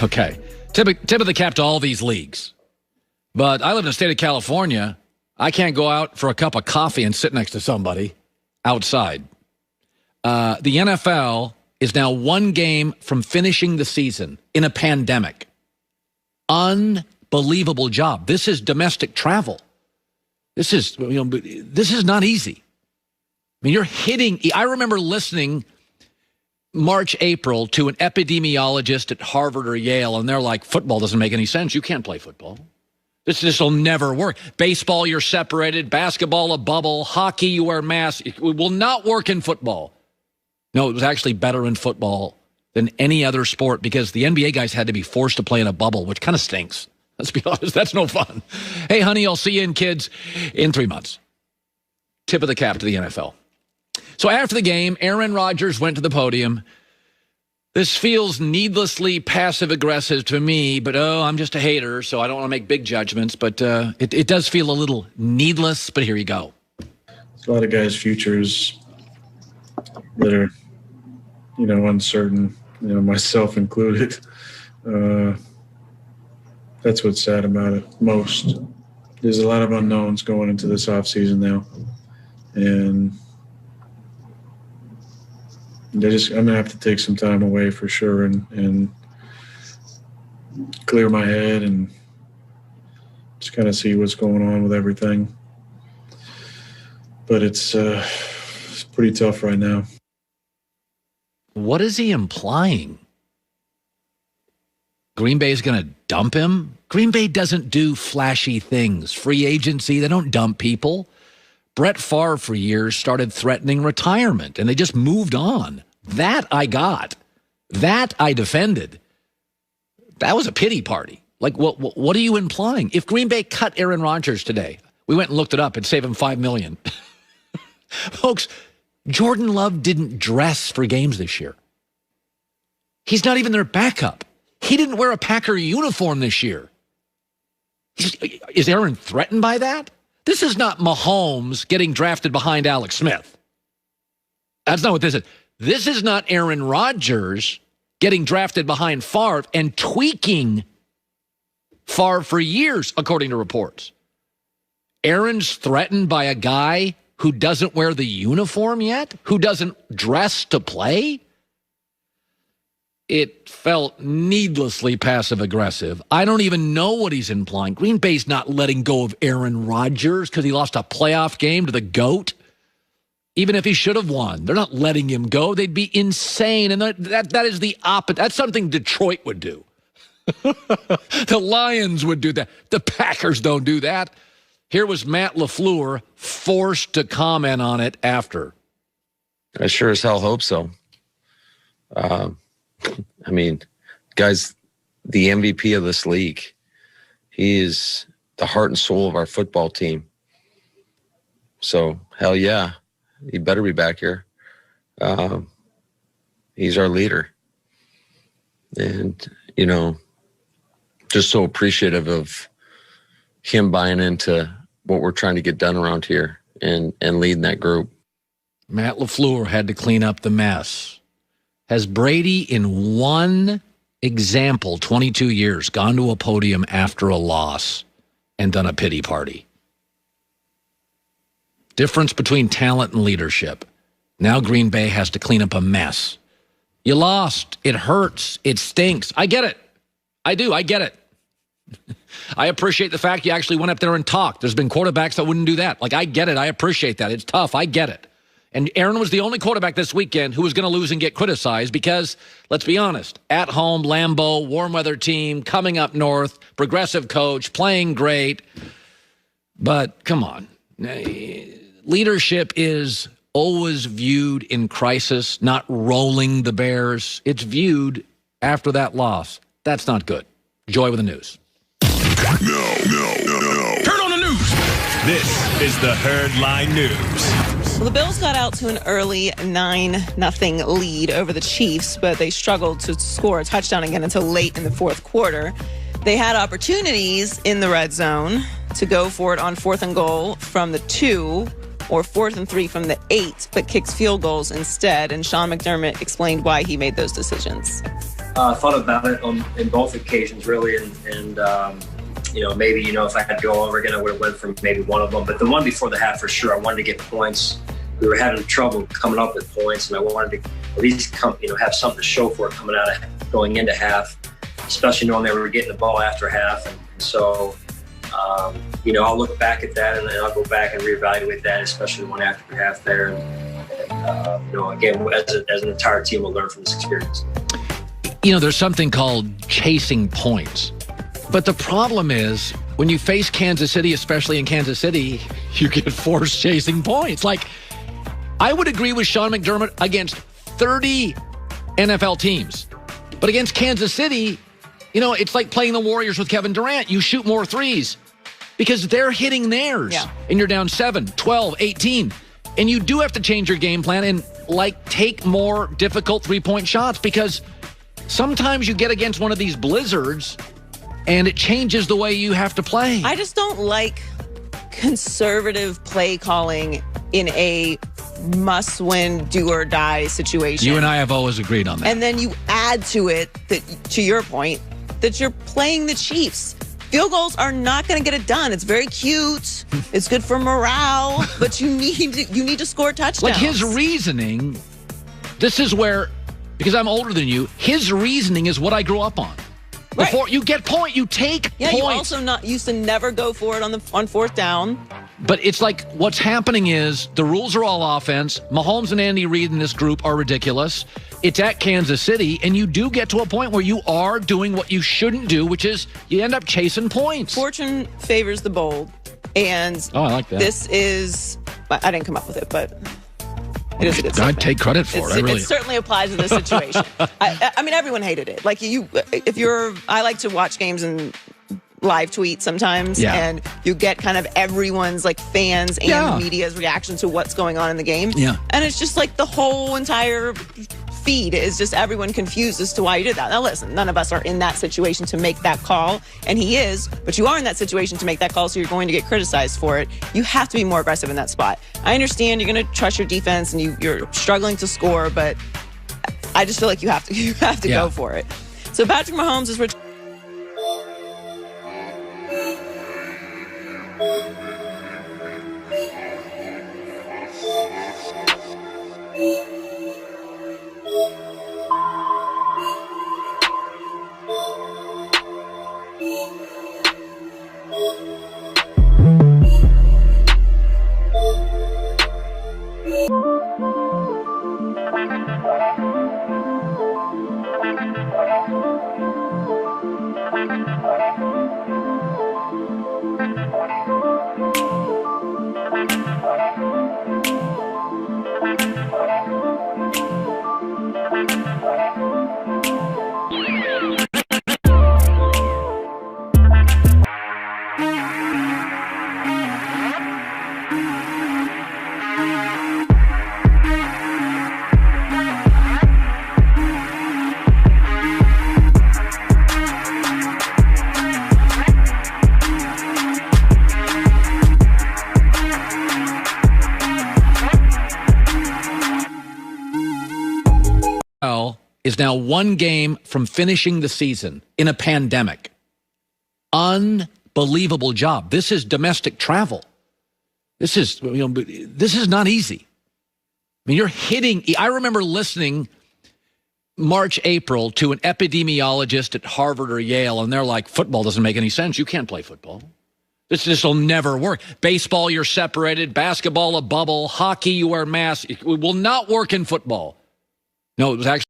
Okay. Tip of the cap to all these leagues. But I live in the state of California. I can't go out for a cup of coffee and sit next to somebody outside. The NFL is now one game from finishing the season in a pandemic. Unbelievable job. This is domestic travel. This is not easy. I mean, you're hitting. I remember listening March, April to an epidemiologist at Harvard or Yale, and they're like, football doesn't make any sense. You can't play football. This will never work. Baseball, you're separated. Basketball, a bubble. Hockey, you wear masks. It will not work in football. No, it was actually better in football than any other sport because the NBA guys had to be forced to play in a bubble, which kind of stinks. Let's be honest, that's no fun. Hey, honey, I'll see you in kids in 3 months. Tip of the cap to the NFL. So after the game, Aaron Rodgers went to the podium. This feels needlessly passive-aggressive to me, but I'm just a hater, so I don't want to make big judgments. But it does feel a little needless, but here you go. There's a lot of guys' futures that are, uncertain, myself included. That's what's sad about it most. There's a lot of unknowns going into this offseason now. And I'm going to have to take some time away for sure and clear my head and just kind of see what's going on with everything. But it's pretty tough right now. What is he implying? Green Bay is going to dump him? Green Bay doesn't do flashy things. Free agency, they don't dump people. Brett Favre for years started threatening retirement, and they just moved on. That I got. That I defended. That was a pity party. Like, what are you implying? If Green Bay cut Aaron Rodgers today, we went and looked it up and saved him $5 million. Folks, Jordan Love didn't dress for games this year. He's not even their backup. He didn't wear a Packer uniform this year. Is Aaron threatened by that? This is not Mahomes getting drafted behind Alex Smith. That's not what this is. This is not Aaron Rodgers getting drafted behind Favre and tweaking Favre for years, according to reports. Aaron's threatened by a guy who doesn't wear the uniform yet, who doesn't dress to play. It felt needlessly passive-aggressive. I don't even know what he's implying. Green Bay's not letting go of Aaron Rodgers because he lost a playoff game to the GOAT. Even if he should have won, they're not letting him go. They'd be insane, and that is the opposite. That's something Detroit would do. The Lions would do that. The Packers don't do that. Here was Matt LaFleur forced to comment on it after. I sure as hell hope so. I mean, guy's the MVP of this league. He is the heart and soul of our football team. So, hell yeah, he better be back here. He's our leader. And, just so appreciative of him buying into what we're trying to get done around here and leading that group. Matt LaFleur had to clean up the mess. Has Brady, in one example, 22 years, gone to a podium after a loss and done a pity party? Difference between talent and leadership. Now Green Bay has to clean up a mess. You lost. It hurts. It stinks. I get it. I do. I get it. I appreciate the fact you actually went up there and talked. There's been quarterbacks that wouldn't do that. I get it. I appreciate that. It's tough. I get it. And Aaron was the only quarterback this weekend who was going to lose and get criticized because, let's be honest, at home, Lambeau, warm weather team, coming up north, progressive coach, playing great. But come on. Leadership is always viewed in crisis, not rolling the Bears. It's viewed after that loss. That's not good. Joy with the news. No. Turn on the news. This is the Herdline News. Well, the Bills got out to an early 9-0 lead over the Chiefs, but they struggled to score a touchdown again until late in the fourth quarter. They had opportunities in the red zone to go for it on 4th and goal from the 2 or 4th and 3 from the 8, but kicks field goals instead. And Sean McDermott explained why he made those decisions. thought about it in both occasions, really, and maybe, if I had to go over again, I would have went for maybe one of them. But the one before the half, for sure, I wanted to get points. We were having trouble coming up with points, and I wanted to at least have something to show for it going into half, especially knowing they were getting the ball after half. And so, I'll look back at that, and I'll go back and reevaluate that, especially the one after half there. And again, as an entire team, we'll learn from this experience. There's something called chasing points. But the problem is, when you face Kansas City, especially in Kansas City, you get forced chasing points. Like, I would agree with Sean McDermott against 30 NFL teams. But against Kansas City, it's like playing the Warriors with Kevin Durant. You shoot more threes because they're hitting theirs. Yeah. And you're down 7, 12, 18. And you do have to change your game plan and, take more difficult three-point shots because sometimes you get against one of these blizzards and it changes the way you have to play. I just don't like conservative play calling in a must-win, do-or-die situation. You and I have always agreed on that. And then you add to it, that, to your point, that you're playing the Chiefs. Field goals are not going to get it done. It's very cute. It's good for morale, but you need to score touchdowns. Like his reasoning, this is where, because I'm older than you, his reasoning is what I grew up on. Right. Before you get point, you take points. You also used to never go for it on fourth down. But it's like what's happening is the rules are all offense. Mahomes and Andy Reid in this group are ridiculous. It's at Kansas City, and you do get to a point where you are doing what you shouldn't do, which is you end up chasing points. Fortune favors the bold. And I like that. This is, I didn't come up with it, but it is a good statement. I'd take credit for it. It certainly applies to this situation. I mean, everyone hated it. Like I like to watch games and live tweet sometimes, and you get kind of everyone's fans and media's reaction to what's going on in the game. Yeah. And it's just like the whole entire feed is just everyone confused as to why you did that. Now listen, none of us are in that situation to make that call, and he is, but you are in that situation to make that call, so you're going to get criticized for it. You have to be more aggressive in that spot. I understand you're going to trust your defense and you're struggling to score, but I just feel like you have to go for it. So Patrick Mahomes is returning. Is now one game from finishing the season in a pandemic. Unbelievable job. This is domestic travel. This is not easy. I mean, you're hitting. I remember listening March, April to an epidemiologist at Harvard or Yale, and they're like, football doesn't make any sense. You can't play football. This will never work. Baseball, you're separated. Basketball, a bubble. Hockey, you wear masks. It will not work in football. No, it was actually